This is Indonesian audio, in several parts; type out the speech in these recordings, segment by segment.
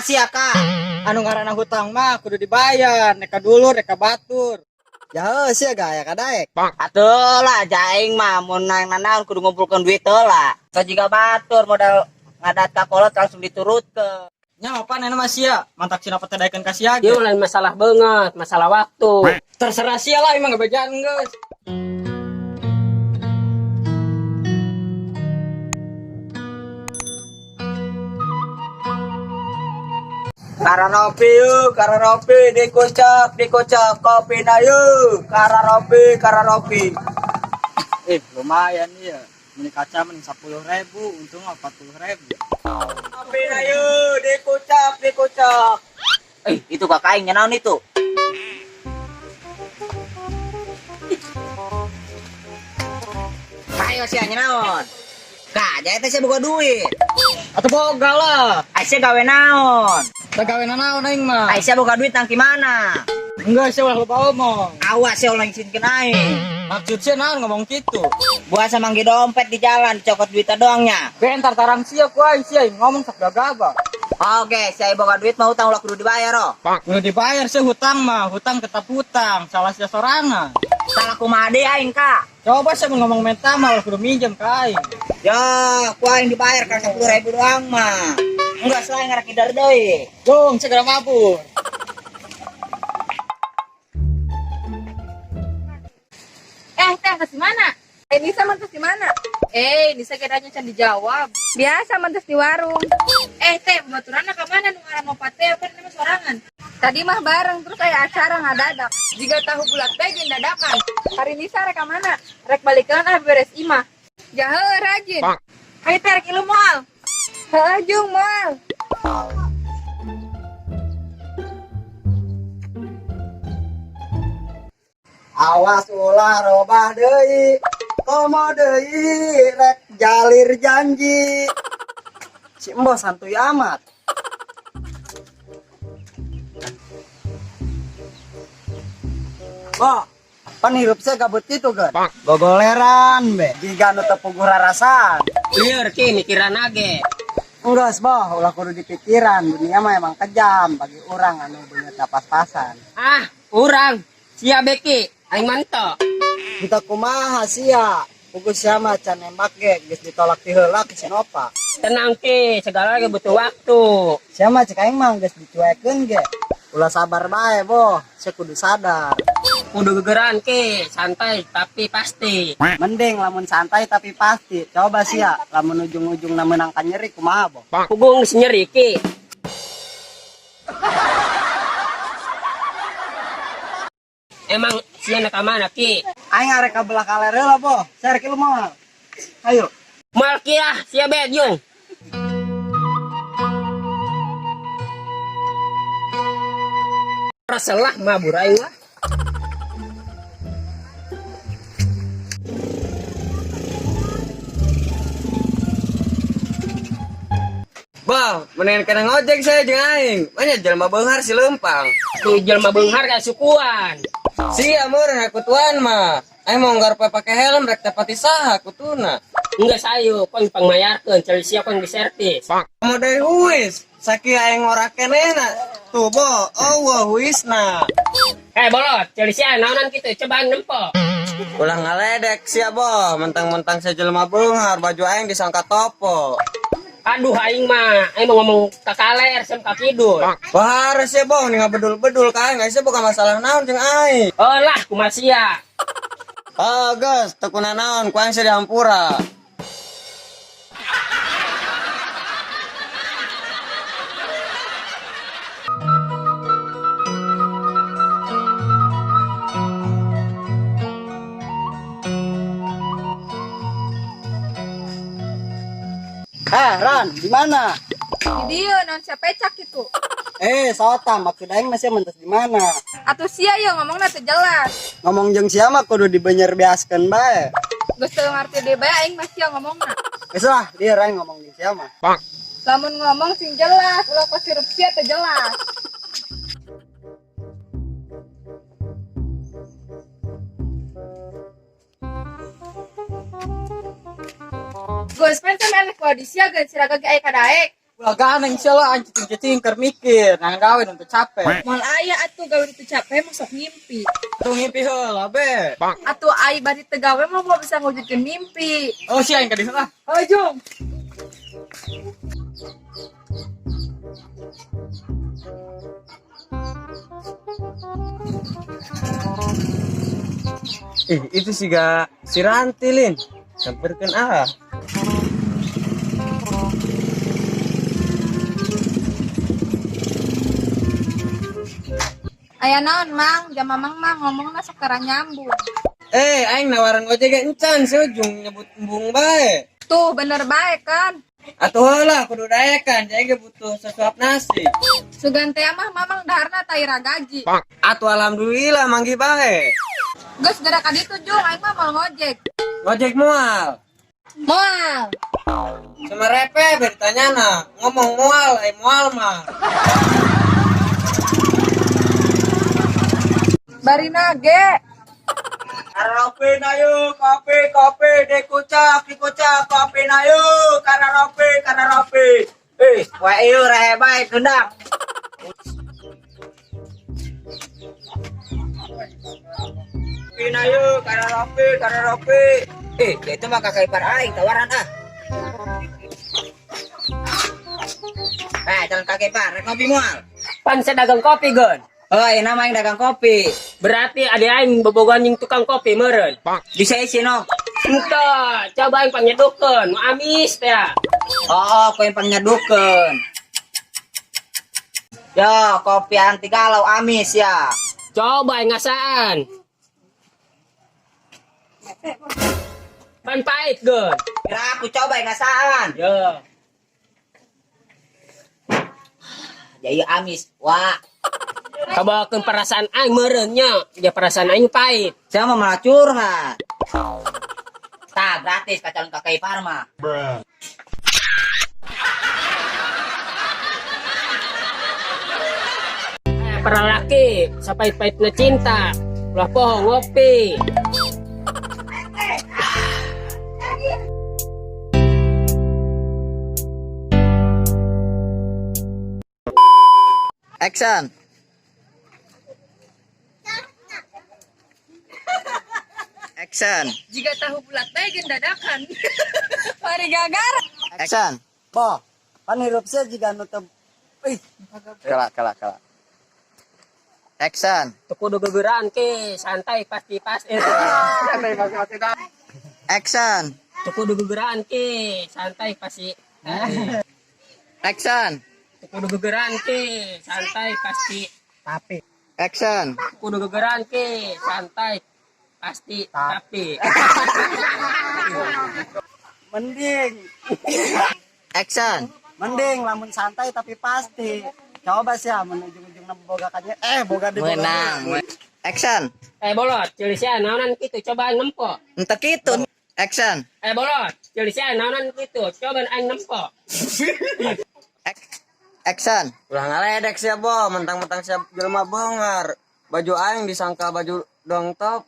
sia Kak. Anu ngaranna hutang mah kudu dibayar, neka dulur, neka batur. Ya sia gaya kadaek. Atuh lah jaing mah mun nanaon kudu ngumpulkeun duit heula. Sajiga batur modal ngadat ka kolot langsung diturutkeun. Nya apa nana mah sia, mantak cina patadaikeun ka sia ge. Ieu lain masalah banget, masalah waktu. Terserah sia lah emang ngebejaan geus. Kararopi, dikocak, kopi na yuk. Kararopi. Lumayan ya. Ini kaca mending 10.000, untung 40.000. Kopi na yuk, dikocak. Itu kakak aing naon itu? Ayo sia naon? Kak, jadi saya buka duit. Atau boga lah. Aisyah gawe naon? Gawe naon aing mah. Aisyah buka duit nang mana? Enggak, saya ulah lupa omong. Awas saya ulah ngizinkeun aing. Maksud saya naon ngomong gitu? Buasa manggi dompet di jalan, dicokot duitnya doangnya. Bentar tarang sia ku aing sia ngomong sak gagaba. Oke, saya buka duit mau hutang ulah kudu dibayar oh. Kudu dibayar sih hutang mah, hutang tetap hutang, salah sia sorangan. Salah kumaha deui aing, Kak. Coba saya ngomong menta mah ulah kudu minjem ka aing. Ya, ku aing dibayar ka 10.000 doang mah. Enggak selain ngarak kidar deui. Dong, segera mabur. Teh ke mana? Nisa mantas di mana? Nisa kiranya can dijawab. Biasa mantas di warung. Teh, baturan ke mana nu ngaran opat teh apa nama sorangan? Tadi mah bareng terus aya acara ngadadak. Jika tahu bulat teh jeung dadakan. Hari Nisa rek ka mana? Rek balikeun beres imah. Jahe rajin. Hayu teh rek ilu moal. Heeh jeung moal. Awas ulah robah deui. Komo deui rek jalir janji. Si Mbah santuy amat. Bo, pan hirup saya gabut gitu kan? Gogoleran be, jika nu teu puguh rarasan. Lieur ki mikiran age. Enggeus boh, ulah kudu dipikiran. Dunia mah emang kejam bagi orang anu beungeut pas-pasan. Urang. Sia beki, aing manto. Kita kumaha sia? Puguh sia mah can nembak ge geus ditolak ti heula ke Sinopa. Tenang ki, segala lagi butuh waktu. Sia mah cek aing mah geus dicuekeun ge. Ulah sabar bae boh, sia kudu sadar. Kudu gegeran ki, santai tapi pasti. Mending lamun santai tapi pasti. Coba sia, lamun ujung-ujung menang ka nyeri kumaha boh? Pugung geus nyeri ki. Emang sia na ka mana ki? Aing arek ka belah kaler heula boh. Saya rek ilu moal. Ayo. Moal ki ah, sia bet yung. Rasalah mabur aing lah. Bah, mendingan kena ngojek saya jeung aing. Banyak jelema beunghar si lempang. Tu jelema beunghar ka sukuan. Sia meureun hakutuan mah. Aing mau nggarpe pake helm rek teh pati saha kutuna. Enggak sayu, pang pangmayarkeun cari sia pang diservis. Mau dari huis, sakieu aing ora kenena. Tuh bo, huisna. Bolot, cari sia naonan kitu cobaan nempo. Ulah ngaledek sia bo, mentang-mentang saya jelema beunghar baju aing disangka topo. Aduh aing mah, aing mau ngomong ka kaler sem ka kidul. Wah, harus ya bo, nih bedul-bedul ka aing, sia bukan masalah naon jeung aing. Oh lah, kumaha sia. Geus, teu kuna naon, ku aing sia dihampura. Ran, di mana? Di dieu non sapecak itu. Sota maksud aing mah sia mentas di mana? Atuh sia ye ngomongna teu jelas. Ngomong jeung sia mah kudu dibeunyer beaskeun bae. Geus teu ngarti deui bae aing mah sia ngomongna. Geus lah, dia aing ngomong jeung sia mah. Lamun ngomong sing jelas, ulah pas hirup sia teu jelas. Gue sepen sama elek kalau di sia gan siraga ge aya kadaek. Ulah ganeng salah cicing-cicing keur mikir, nang gawe untuk capek. Mal aya atuh gawe itu capek masuk ngimpi. Tuh ngimpi heula be. Atuh ai bari teu gawe mah mau bisa ngwujudkeun mimpi. Oh sia yang ka dieu lah. Heuh Jung. Itu sih gak si Ranti, Lin. Samperkeun ah. Aya naon Mang, jam Mamang mah ngomongna sekarang nyambung. Aing nawaran ojek encan si Ujung nyebut embung bae. Tuh bener baik kan. Atuh heula kudu daekan, jadi butuh sesuap nasi. Sugante mah Mamang daharna taira gaji. Atuh alhamdulillah manggi bae. Geus gerak ka ditu Jung, aing mah mau ngojek. Ngojek mual. Moal. Sama repe bertanyana, ngomong mual, mual mah. Barina ge. Karaoke na yuk, kopi, dikucap, kopi na yuk, karaoke. Wah yuk, rehe baik, gendang. Kopi na yuk, karaoke. Itu mah kakak ipar aing, tawaran ah. Jalan kakek ipar, rek ngopi mual. Pan saya dagang kopi, Gon. Oh, ini nama yang dagang kopi. Berarti ada aing bobogan yang tukang kopi meureun. Bisa isi no. Entah, coba aing panyedukeun, mau amis teh. Oh, kau yang penyedukeun. Yo, kopi anti galau amis ya. Coba aing ngasaan. Pan pahit, Gon. Kira aku coba yang ngasaan. Yo. Jadi amis. Wah, Kabawakeun perasaan aing meureun nya, ya perasaan aing pahit. saya mau malah curhat. Tah, gratis kacang kakak ipar mah. Para laki, sapait-paitna cinta, ulah poho ngopi. Action. Action. Jika tahu bulat teh gen dadakan. Mari gagar. Action. Bo, pan hirup saya jika nutup. Kalah. Action. Teu kudu gegeuraan ke, santai pasti. Action. Teu kudu gegeuraan ke, santai pasti. Action. Teu kudu gegeuraan ke, santai pasti. Tapi Action. kudu gegeuraan ke, santai pasti. Tapi Mending. Action. Mending lamun santai tapi pasti. Coba sih menuju ujung bogakannya. Boga di menang. Action. bolot, ceuli sia naonan kitu, coba aing nempo. Entek itu. Action. Bolot, ceuli sia naonan kitu, coba aing nempo. Action. Ulah ngaledek sia, Bo, mentang-mentang sia jelema beungar. Baju aing disangka baju dong top.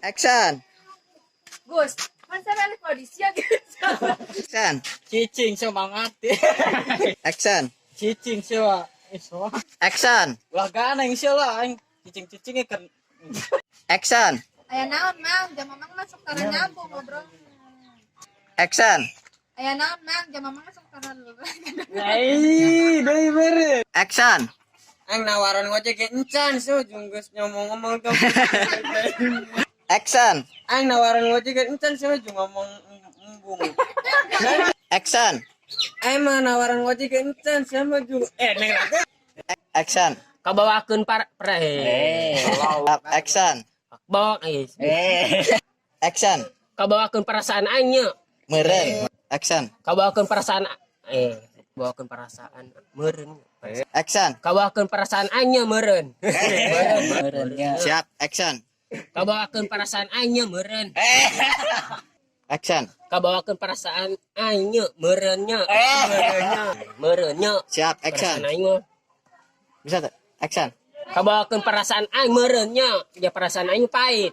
Action. Gus, kan saya balik audisi ya guys. Action. Cicing semangat. Action. Cicing sewa. Action. Ulah ganeng lah aing cicing-cicingnya kan. Action. Aya naon Mang, jam Mamang mah sok tara nyambung ngobrol. Action. Aya naon Mang, jam Mamang mah sok tara. Deui beure. Action. Aing nawaran ngojek encan sih ujung geus ngomong-ngomong tuh. Action. Aing nawaran ngojek encan sih ujung ngomong embung. Action. Aing mah nawaran ngojek encan sih ujung neng lagi. Action. Kabawakeun Action. bawa Action. kabawakeun perasaan aing nya. Meren. Action. Kabawakeun perasaan bawakeun perasaan meureun. Action. Kabawakeun perasaan aing nya meureun. Siap. Action. Kabawakeun perasaan aing nya meureun. Action. Kabawakeun perasaan aing nya meureun nya. Meureun nya. Siap. Action. Perasaan aing mah. Bisa tuh. Action. Kabawakeun perasaan aing meureun nya. Ya perasaan aing pahit.